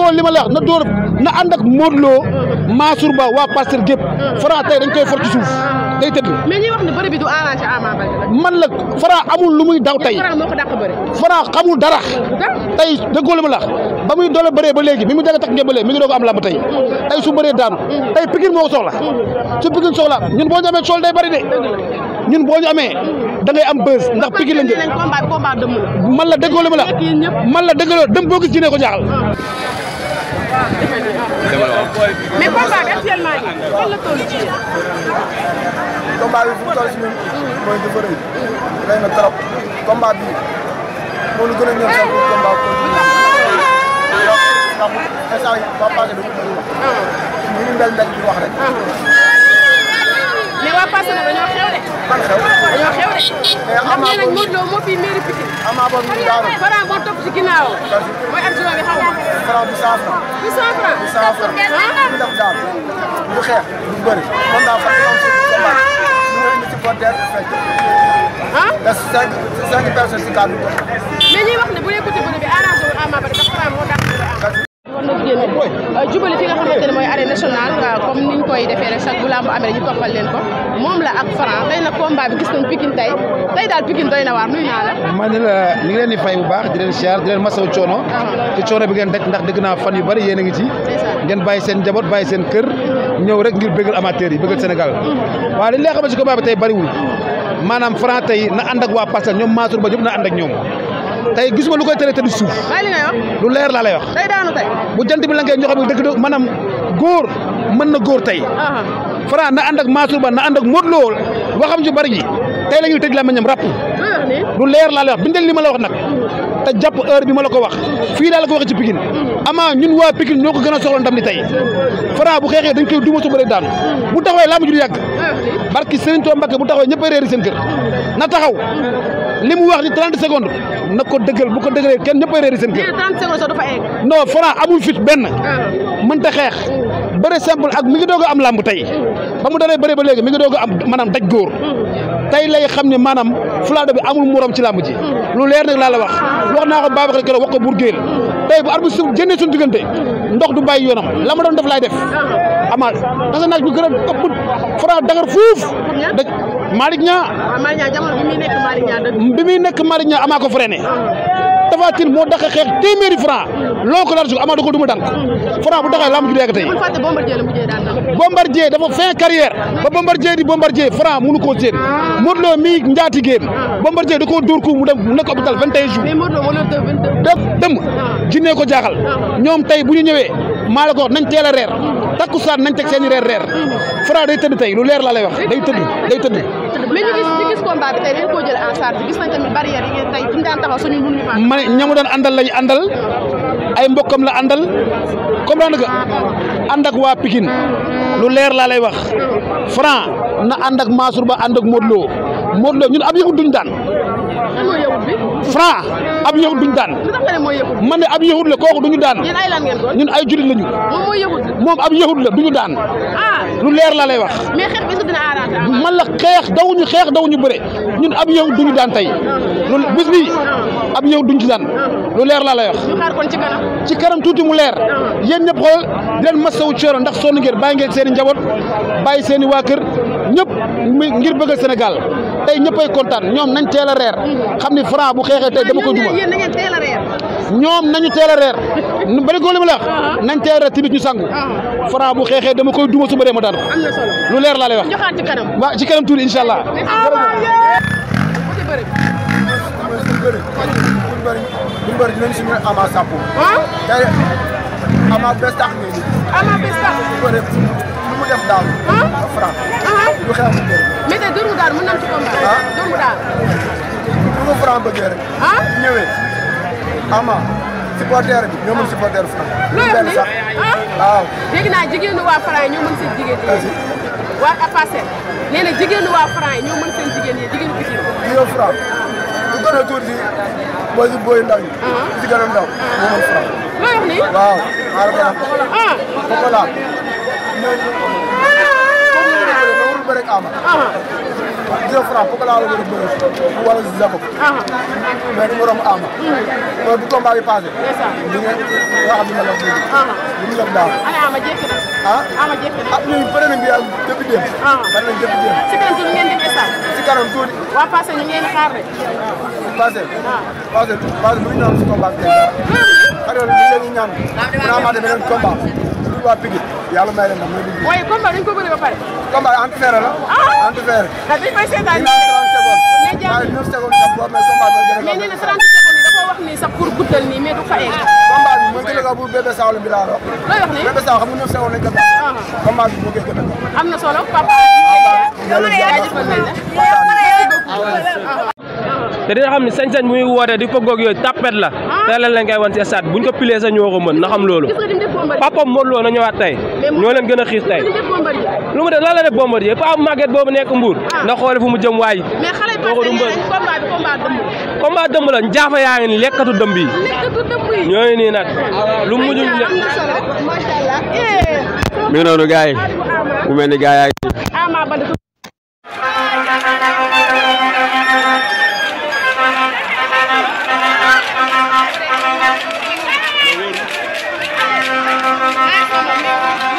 déggoo li ma la wax na door na ànd ak Modou Lo Mansour Ba waa Parcelles gépp Franc tey dañ koy for ci suuf day tëdd. mais ñuy wax ne bëri bi du arrangé Ama Baldé man la Franc amul lu muy daw tey Franc xamul dara tey déggoo li ma la wax ba muy doole bëree ba léegi mi mu dégg tax ngeen ba léegi mi ngi doog am lamb tey su bëree daanu tey Pikine moo ko soxla su Pikine soxla ñun boo ñu amee sool day bëri de ñun boo ñu amee da ngay am buzz ndax Pikine lañ jël man la déggoo li ma la man la déggoo dem boo gis jinne ko jaaxal. mais combat bi actuellement nii fan la toll ci yéen. combat bi fu mu toll si ñun mooy dafa rëy rëy na trop combat bi moo ñu gën a ñor sax combat ko ndax instant yi waa passé dañu bëri wax ñu ngi mbel di wax rek mais waa passé nag dañoo xew de man xew dañoo xew de am nañ Modou Lo moo fi mairie Pikine Ama boobu ñu daanu Franc moo topp ci ginnaaw mooy adjoint bi xaw ma Franc bu 100 francs bu 100 francs bu 100 francs bu def daal bu xeex bu bëri kon daal fa am ci combat ñu indi ci porteur fekk des 5 personnes ci cadre mais ñuy wax ne bu dee côté bëri bi arrangé wu Ama Baldé ndax Franc moo dàq war na génn jubali fi nga xamante ne mooy arène nationale comme niñ koy defee rek chaque bu lamb amee ñu toppal leen ko moom la ak Franc tey nag combat bi gis nañ Pikine tey daal Pikine doy na waar nuyu naa la. man la ñu ngi leen di fay bu baax di leen siyaar di leen masawu coono ci coono bi ngeen daj ndax dëgg naa fan yu bari yéen a ngi ci ngeen bàyyi seen njaboot bàyyi seen kër ñëw rek ngir bëggal amateurs yi bëggal Sénégal waaw li ñu lay xamal ci combat bi tey bariwul maanaam Franc tey na ànd ak waa Parcelles ñoom Mansour Ba ñëpp na ànd ak ñoom tey gisuma lu koy tere te du suuf lu leer laa lay wax day daanu tey bu jant bi la ngeen ñoo xam ne dëgg maanaam góor mën na góor tey Franc na ànd ak Mansour Ba na ànd ak Modou Lo waxam ju bari ji tey la ñuy tëj làmmiñam ràpp lu leer laa lay wax bindal li ma la wax nag te jàpp heure bi ma la ko wax fii daal la ko waxee ci Pikine ama ñun waa Pikine ñoo ko gën a soxla ndam li tey Franc bu xeexee dañ koy duma su bëre daan bu taxawee làmb ju du yàgg barki Serigne Touba Mbacké bu taxawee ñëpp a réeri seen kër na taxaw li mu wax ni 30 secondes na ko dëggal bu ko dëggalee kenn ñëpp a réeri seen kër 30 secondes sax dafa egg non Franc amul fit benn mënta xeex bëre simple ak mi ngi doog a am làmb tey ba mu dalee bëre ba léegi mi ngi doog a am maanaam daj góor tey lay xam ne maanaam fulaado bi amul morom ci làmb ji lu leer nag laa la wax naa ko Babacar keroog wax ko Bour Gueweul tey bu arbitre su génnee suñu diggante ndox du bàyyi yoonam la ma doon def laay def ama dasa naaj bi gën a ëpp Franc dagar fuuf da Malick Niang jamono bi muy nekk Malick Niang bi muy nekk Malick Niang amaa ko freiné Tapha Tine moo daq xeex téeméeri Franc loo ko daal su amaa da ko duma dànk Franc bu daxee lamb ju dee tey Bombardier dafa fin carrière ba Bombardier di Bombardier Franc mënu koo séen Modou Lo mi njaati géem Bombardier da koo dóor ko mu dem mu nekk hôpital 21 jours dem jinnee ko jaaxal ñoom tey bu ñu ñëwee maa la ko wax nañ teel a reer takkusaan nañ teg seen i reer Franc day tëdd tey lu leer laa lay wax day tëdd mais ñu gis combat bi tey dañ koo jël en charge gis nañ tamit barrière yi ngeen tey fi ñu daan taxaw suñu mënuñu fa ma ne ñamu daan àndal lañu àndal ay mbokkam la àndal comprendre nga ànd ak waa Pikine lu leer laa lay wax Franc na ànd ak Mansour Ba ànd ak Modou Lo ñun ab yahut duñ daan Franc ab yahut duñ daan man ne ab yahut la kooku duñu daan ñun ay julit lañu moom ab yahut la duñu daan lu leer laa lay wax man la xeex dawuñu bëre ñun ab yahut duñu daan tey loolu bis bi ab yahut duñ ci daan lu leer laa lay wax ci kanam tuuti mu leer yéen ñëpp xool di leen masawu coono ndax sonn ngeen bàyyi ngeen seen i njaboot bàyyi seen i waa kër ñëpp ngir bëggal Sénégal tey ñëppay kontaan ñoom nañ teel a reer xam ni Franc bu xeexee tey dama koy duma ñoom nañu teel a reer bari góor li ma la wax nañ teel a reer tamit ñu sangu Franc bu xeexee dama koy duma su bëree ma daan ko lu leer laa lay wax waaw ci kanam tuuti incha allah bu bëri dinañ suñu Ama Sapo tey Ama bés tax bu bëri lu mu def daal Franc lu xeex mu bëri mais tey dóor mu daal mën na am ci combat dóor mu daal lu ko Franc bëggee rek ñëwee Ama supporter bi ñoo mën supporter Franc benn sax waaw dégg naa jigéenu waa Franc yi ñoo mën seen jigéen yi waa Parcelles nee na jigéenu waa Franc yi ñoo mën seen jigéen yi jigéenu Pikine jigéen Franc bu gën a tuuti booy si booy ndaw yi si gën a ndaw moo mën Franc loo wax nii waaw xaaral ko Pokola ñooñu warul bëre ak Ama Dina Franc pourquoi laa la war a bëre wala Jacob. mais du moromu Ama. mooy bu combat bi passé. li nga wax dina la bëgg. li mu def daal. ana Ama jékki na. Ama jékki na. ñun bëri nañ bi yàlla depuis démb. bëri nañ depuis démb. si kanam tuuti ngeen dem stade. si kanam tuuti. waa passé ñu ngeen xaar rek. passé. passé bu ñu ñaan si combat bi. xëy na li leen ñaan. vraiment de beneen combat. waa Pikine yàlla may leen ndam mooy dugg. waaye combat dañ ko bëri ba pare. combat anti-ferré la. anti-ferré. dañ koy seetaan. mais jàpp 9 secondes sax boo amee combat bi mais nee na 30 secondes yi dafa wax ni sax pour guddal nii mais du fa egg. combat bi mooy gën a bu Bébé Saloum bi laa wax. looy wax ni Bébé Saloum xam nga 9 secondes lañ ko baax. combat bi moo koy gën a baax. am na solo papa. jaajëfal nañ la. te dina xam ne sañ-sañ muy woote di fëggoog yooyu tapet la tey lan lañ koy wan si stade buñ ko pilee sa ñoo ko mën na xam loolu papa Modou Lo na ñëwaat tey ñoo leen gën a xiis tey lu mu def lan la def Bombardier pa màgget boobu nekk Mbour na xoole fu mu jëm waay kooku du mbër combat dëmb la njaafa yaa ngi ni lekkatu dëmb yi ñooñu nii nag lu mujj mi ngi noonu gars yi mu mel ni gars yaa ngi Thank you.